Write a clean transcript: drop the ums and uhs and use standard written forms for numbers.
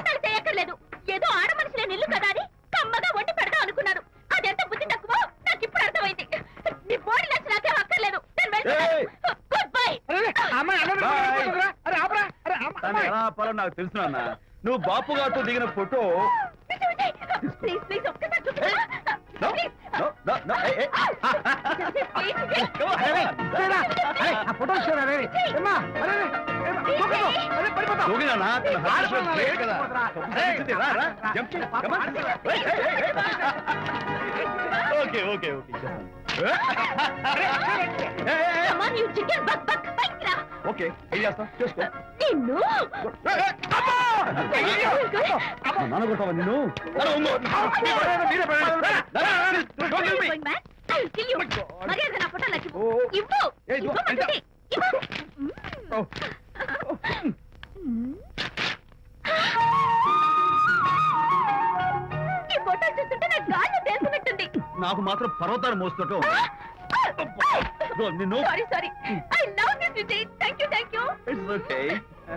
ఎగతాళి చేయక్కర్లేదు. ఏదో ఆడ మనుషులే నిల్లు కదా అని కమ్మగా వండి పెడదాం అనుకున్నాను. అదెంత బుద్ధి తక్కువ నాకు ఇప్పుడు అర్థమైంది. నీ బాడీ నచ్చి నాకేం అక్కర్లేదు. Good bye. నాకు తెలుసు నాన్న. నువ్వు బాపు గారితో దిగిన ఫోటో ప్లీజ్ ప్లీజ్ ఒక్కసారి ఓకే ఓకే ఓకే ఓకే ఏం చేస్తావు చేసుకో. నిన్ను నాన్న కొట్టావా నిన్ను? మర్యాద నా ఫోటో నచ్చి ఇవ్వు. ఈ ఫోటో చూస్తుంటే నాకు గాల్లో తెలుసున్నట్టుంది. నాకు మాత్రం పర్వతాలు మోస్తుంటూ నిన్ను sorry sorry. I love this Vijay. Thank you thank you. It's okay.